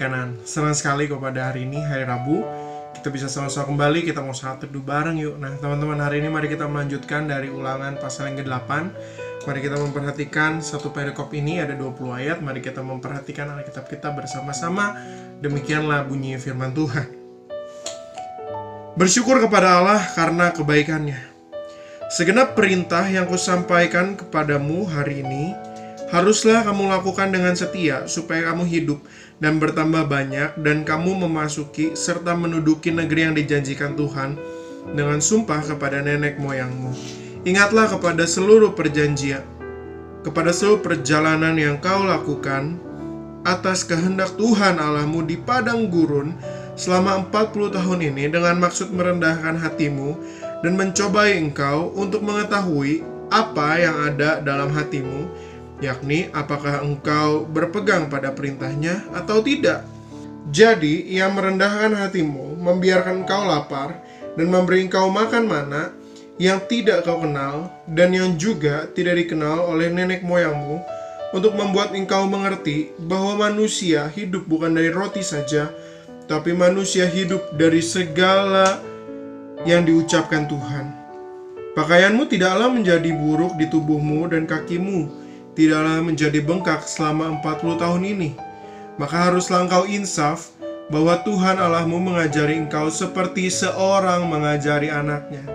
kanan. Senang sekali pada hari ini, hari Rabu, kita bisa sama-sama kembali, kita mau saat teduh bareng yuk. Nah teman-teman, hari ini mari kita melanjutkan dari Ulangan pasal yang ke-8. Mari kita memperhatikan satu perikop ini, ada 20 ayat. Mari kita memperhatikan Alkitab kita bersama-sama. Demikianlah bunyi firman Tuhan. Bersyukur kepada Allah karena kebaikannya. Segenap perintah yang kusampaikan kepadamu hari ini haruslah kamu lakukan dengan setia, supaya kamu hidup dan bertambah banyak, dan kamu memasuki serta menduduki negeri yang dijanjikan Tuhan dengan sumpah kepada nenek moyangmu. Ingatlah kepada seluruh perjanjian, kepada seluruh perjalanan yang kau lakukan atas kehendak Tuhan Allahmu di padang gurun selama 40 tahun ini, dengan maksud merendahkan hatimu dan mencobai engkau untuk mengetahui apa yang ada dalam hatimu, yakni apakah engkau berpegang pada perintahnya atau tidak. Jadi ia merendahkan hatimu, membiarkan engkau lapar, dan memberi engkau makan mana yang tidak kau kenal, dan yang juga tidak dikenal oleh nenek moyangmu, untuk membuat engkau mengerti bahwa manusia hidup bukan dari roti saja, tapi manusia hidup dari segala yang diucapkan Tuhan. Pakaianmu tidaklah menjadi buruk di tubuhmu, dan kakimu tidaklah menjadi bengkak selama 40 tahun ini. Maka haruslah engkau insaf bahwa Tuhan Allahmu mengajari engkau seperti seorang mengajari anaknya.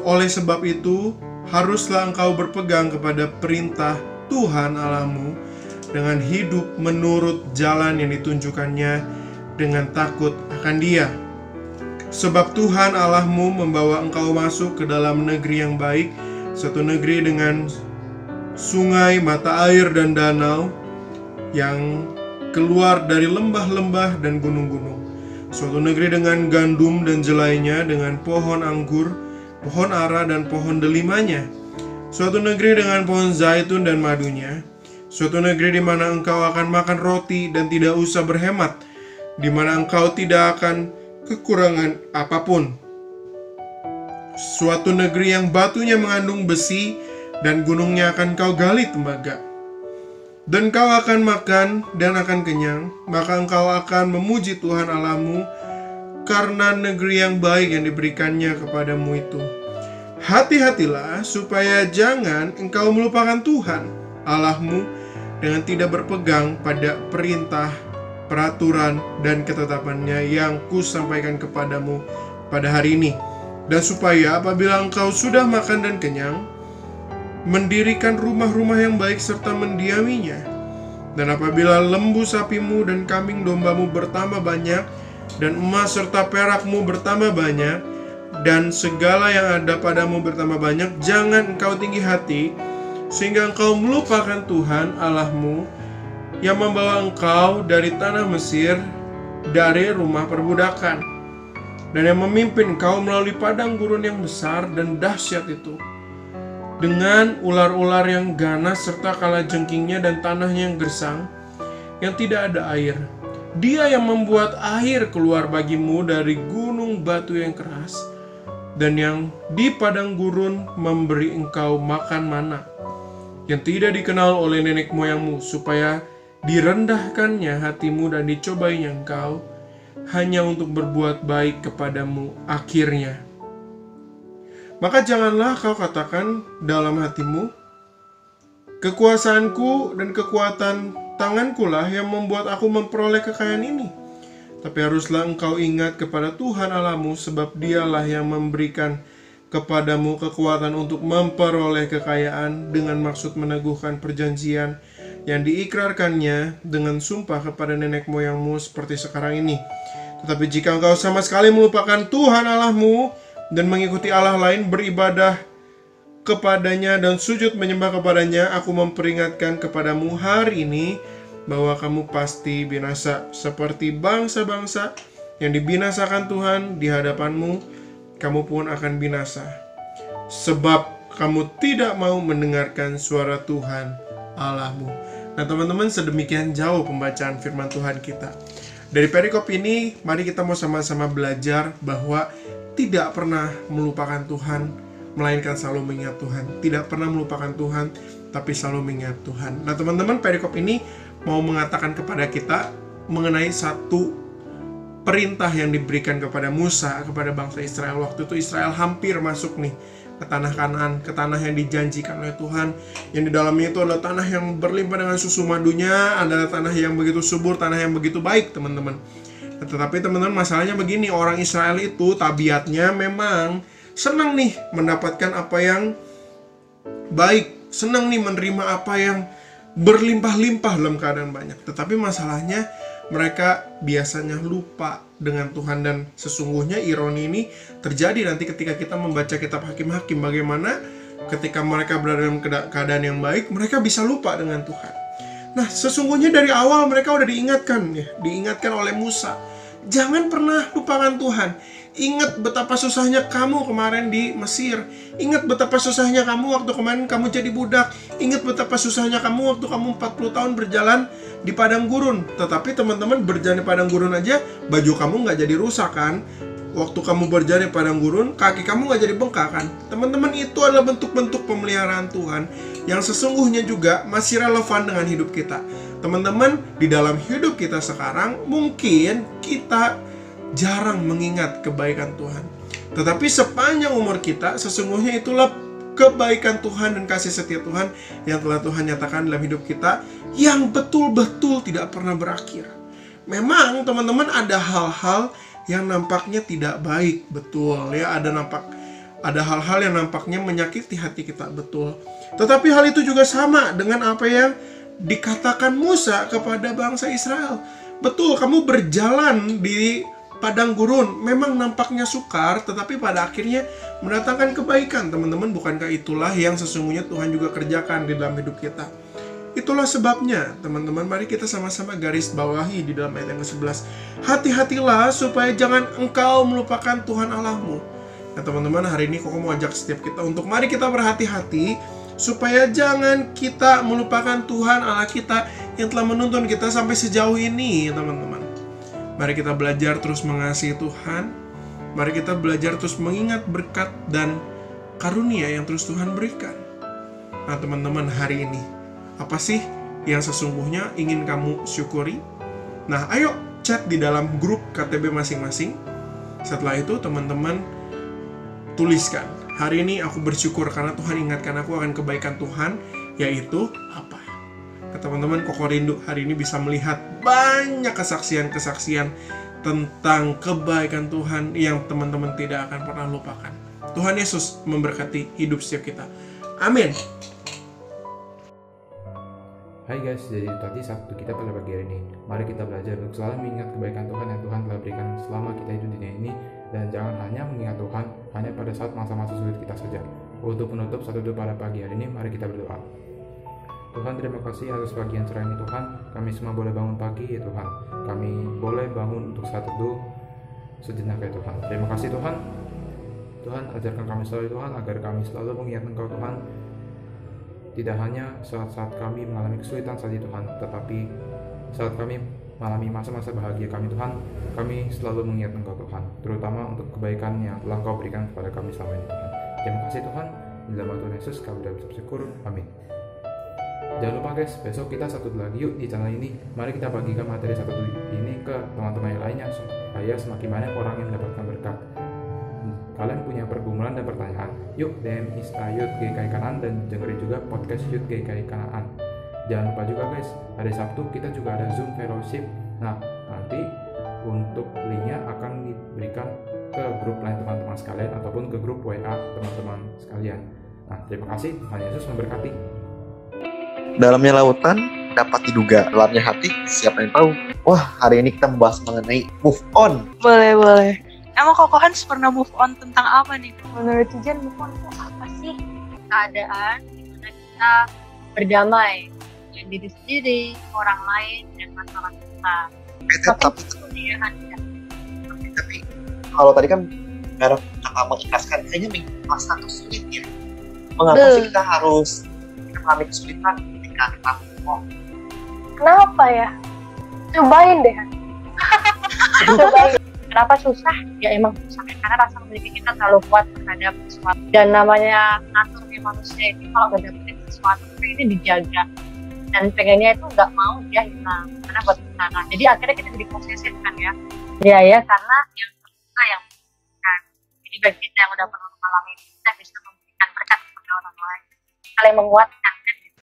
Oleh sebab itu, haruslah engkau berpegang kepada perintah Tuhan Allahmu dengan hidup menurut jalan yang ditunjukkannya dengan takut akan Dia. Sebab Tuhan Allahmu membawa engkau masuk ke dalam negeri yang baik, suatu negeri dengan sungai, mata air, dan danau yang keluar dari lembah-lembah dan gunung-gunung. Suatu negeri dengan gandum dan jelainya, dengan pohon anggur, pohon ara, dan pohon delimanya. Suatu negeri dengan pohon zaitun dan madunya. Suatu negeri di mana engkau akan makan roti dan tidak usah berhemat, di mana engkau tidak akan kekurangan apapun. Suatu negeri yang batunya mengandung besi dan gunungnya akan kau gali tembaga. Dan kau akan makan dan akan kenyang, maka engkau akan memuji Tuhan Allahmu karena negeri yang baik yang diberikannya kepadamu itu. Hati-hatilah supaya jangan engkau melupakan Tuhan Allahmu dengan tidak berpegang pada perintah, peraturan, dan ketetapannya yang kusampaikan kepadamu pada hari ini. Dan supaya apabila engkau sudah makan dan kenyang, mendirikan rumah-rumah yang baik serta mendiaminya. Dan apabila lembu sapimu dan kambing dombamu bertambah banyak, dan emas serta perakmu bertambah banyak, dan segala yang ada padamu bertambah banyak, jangan engkau tinggi hati, sehingga engkau melupakan Tuhan Allahmu yang membawa engkau dari tanah Mesir, dari rumah perbudakan, dan yang memimpin engkau melalui padang gurun yang besar dan dahsyat itu, dengan ular-ular yang ganas serta kalajengkingnya dan tanahnya yang gersang, yang tidak ada air. Dia yang membuat air keluar bagimu dari gunung batu yang keras, dan yang di padang gurun memberi engkau makan mana yang tidak dikenal oleh nenek moyangmu, supaya direndahkannya hatimu dan dicobainya engkau, hanya untuk berbuat baik kepadamu akhirnya. Maka janganlah kau katakan dalam hatimu, kekuasaanku dan kekuatan tangankulah yang membuat aku memperoleh kekayaan ini. Tapi haruslah engkau ingat kepada Tuhan Allahmu, sebab Dialah yang memberikan kepadamu kekuatan untuk memperoleh kekayaan dengan maksud meneguhkan perjanjian yang diikrarkannya dengan sumpah kepada nenek moyangmu seperti sekarang ini. Tetapi jika engkau sama sekali melupakan Tuhan Allahmu dan mengikuti Allah lain, beribadah kepadanya dan sujud menyembah kepadanya, aku memperingatkan kepadamu hari ini bahwa kamu pasti binasa seperti bangsa-bangsa yang dibinasakan Tuhan di hadapanmu. Kamu pun akan binasa, sebab kamu tidak mau mendengarkan suara Tuhan Allahmu. Nah teman-teman, sedemikian jauh pembacaan firman Tuhan kita. Dari perikop ini, mari kita mau sama-sama belajar bahwa tidak pernah melupakan Tuhan, melainkan selalu mengingat Tuhan. Tidak pernah melupakan Tuhan, tapi selalu mengingat Tuhan. Nah teman-teman, perikop ini mau mengatakan kepada kita mengenai satu perintah yang diberikan kepada Musa, kepada bangsa Israel. Waktu itu Israel hampir masuk nih ke tanah Kanaan, ke tanah yang dijanjikan oleh Tuhan, yang di dalamnya itu adalah tanah yang berlimpah dengan susu madunya, adalah tanah yang begitu subur, tanah yang begitu baik, teman-teman. Tetapi teman-teman, masalahnya begini, orang Israel itu tabiatnya memang senang nih mendapatkan apa yang baik, senang nih menerima apa yang berlimpah-limpah dalam keadaan banyak. Tetapi masalahnya mereka biasanya lupa dengan Tuhan, dan sesungguhnya ironi ini terjadi nanti ketika kita membaca kitab Hakim-Hakim, bagaimana ketika mereka berada dalam keadaan yang baik, mereka bisa lupa dengan Tuhan. Nah, sesungguhnya dari awal mereka udah diingatkan oleh Musa, jangan pernah lupakan Tuhan. Ingat betapa susahnya kamu kemarin di Mesir. Ingat betapa susahnya kamu waktu kemarin kamu jadi budak. Ingat betapa susahnya kamu waktu kamu 40 tahun berjalan di padang gurun. Tetapi teman-teman, berjalan di padang gurun aja baju kamu nggak jadi rusak kan? Waktu kamu berjalan di padang gurun, kaki kamu nggak jadi bengkak kan? Teman-teman, itu adalah bentuk-bentuk pemeliharaan Tuhan yang sesungguhnya juga masih relevan dengan hidup kita. Teman-teman, di dalam hidup kita sekarang mungkin kita jarang mengingat kebaikan Tuhan. Tetapi sepanjang umur kita, sesungguhnya itulah kebaikan Tuhan dan kasih setia Tuhan yang telah Tuhan nyatakan dalam hidup kita, yang betul-betul tidak pernah berakhir. Memang teman-teman, ada hal-hal yang nampaknya tidak baik, betul ya, ada hal-hal yang nampaknya menyakiti hati kita, betul. Tetapi hal itu juga sama dengan apa yang dikatakan Musa kepada bangsa Israel. Betul, kamu berjalan di padang gurun, memang nampaknya sukar, tetapi pada akhirnya mendatangkan kebaikan. Teman-teman, bukankah itulah yang sesungguhnya Tuhan juga kerjakan di dalam hidup kita? Itulah sebabnya, teman-teman, mari kita sama-sama garis bawahi di dalam ayat yang ke-11. Hati-hatilah supaya jangan engkau melupakan Tuhan Allahmu. Nah, teman-teman, hari ini Koko mau ajak setiap kita untuk mari kita berhati-hati supaya jangan kita melupakan Tuhan Allah kita yang telah menuntun kita sampai sejauh ini, teman-teman. Mari kita belajar terus mengasihi Tuhan. Mari kita belajar terus mengingat berkat dan karunia yang terus Tuhan berikan. Nah, teman-teman, hari ini apa sih yang sesungguhnya ingin kamu syukuri? Nah, ayo chat di dalam grup KTB masing-masing. Setelah itu, teman-teman tuliskan, hari ini aku bersyukur karena Tuhan ingatkan aku akan kebaikan Tuhan, yaitu apa? Teman-teman, Koko rindu hari ini bisa melihat banyak kesaksian-kesaksian tentang kebaikan Tuhan yang teman-teman tidak akan pernah lupakan. Tuhan Yesus memberkati hidup setiap kita. Amin. Hai guys, jadi tadi Sabtu kita pada pagi hari ini. Mari kita belajar untuk selalu mengingat kebaikan Tuhan yang Tuhan telah berikan selama kita hidup di dunia ini, dan jangan hanya mengingat Tuhan hanya pada saat masa-masa sulit kita saja. Untuk penutup satu doa pada pagi hari ini, mari kita berdoa. Tuhan, terima kasih atas pagi yang cerah ini Tuhan. Kami semua boleh bangun pagi ya Tuhan. Kami boleh bangun untuk saat teduh sejenak ya Tuhan. Terima kasih Tuhan. Tuhan, ajarkan kami selalu Tuhan, agar kami selalu mengingat Engkau Tuhan. Tidak hanya saat-saat kami mengalami kesulitan saja Tuhan, tetapi saat kami mengalami masa-masa bahagia kami Tuhan, kami selalu mengingat Engkau Tuhan, terutama untuk kebaikan yang telah Engkau berikan kepada kami selama ini Tuhan. Terima kasih Tuhan. Di dalam Tuhan Yesus kami bersyukur. Amin. Jangan lupa guys, besok kita satu lagi yuk di channel ini. Mari kita bagikan materi satu ini ke teman-teman yang lainnya supaya semakin banyak orang yang mendapatkan berkat. Kalian punya pergumulan dan pertanyaan, yuk DM Insta Youth GKI Kanaan dan dengerin juga podcast Youth GKI Kanaan. Jangan lupa juga guys, hari Sabtu kita juga ada Zoom Fellowship. Nah, nanti untuk linknya akan diberikan ke grup lain teman-teman sekalian ataupun ke grup WA teman-teman sekalian. Nah, terima kasih, Tuhan Yesus memberkati. Dalamnya lautan dapat diduga, dalamnya hati siapa yang tahu. Wah, hari ini kita membahas mengenai move on. Boleh. Emang Koko Hans pernah move on tentang apa nih? Menurut Cijan, move on itu apa sih? Keadaan dimana kita berdamai dengan diri sendiri, orang lain, dan masalah kita. Tapi kalau tadi kan merek kata mengikhlaskan, kayaknya mengikhlaskan itu sulit ya. Mengapa sih kita harus mengalami kesulitan ketika kita move on? Kenapa ya? Cobain deh. Kenapa susah? Ya emang susah karena rasa memiliki kita terlalu kuat terhadap sesuatu. Dan namanya naturnya manusia ini kalau nggak dapetin sesuatu ini dijaga dan pengennya itu nggak mau dia hilang karena buat usaha. Jadi akhirnya kita jadi posesif kan ya. Ya karena yang terbuka yang memberikan. Jadi bagi kita yang udah pernah mengalami, kita bisa memberikan berkat kepada orang lain, saling menguatkan.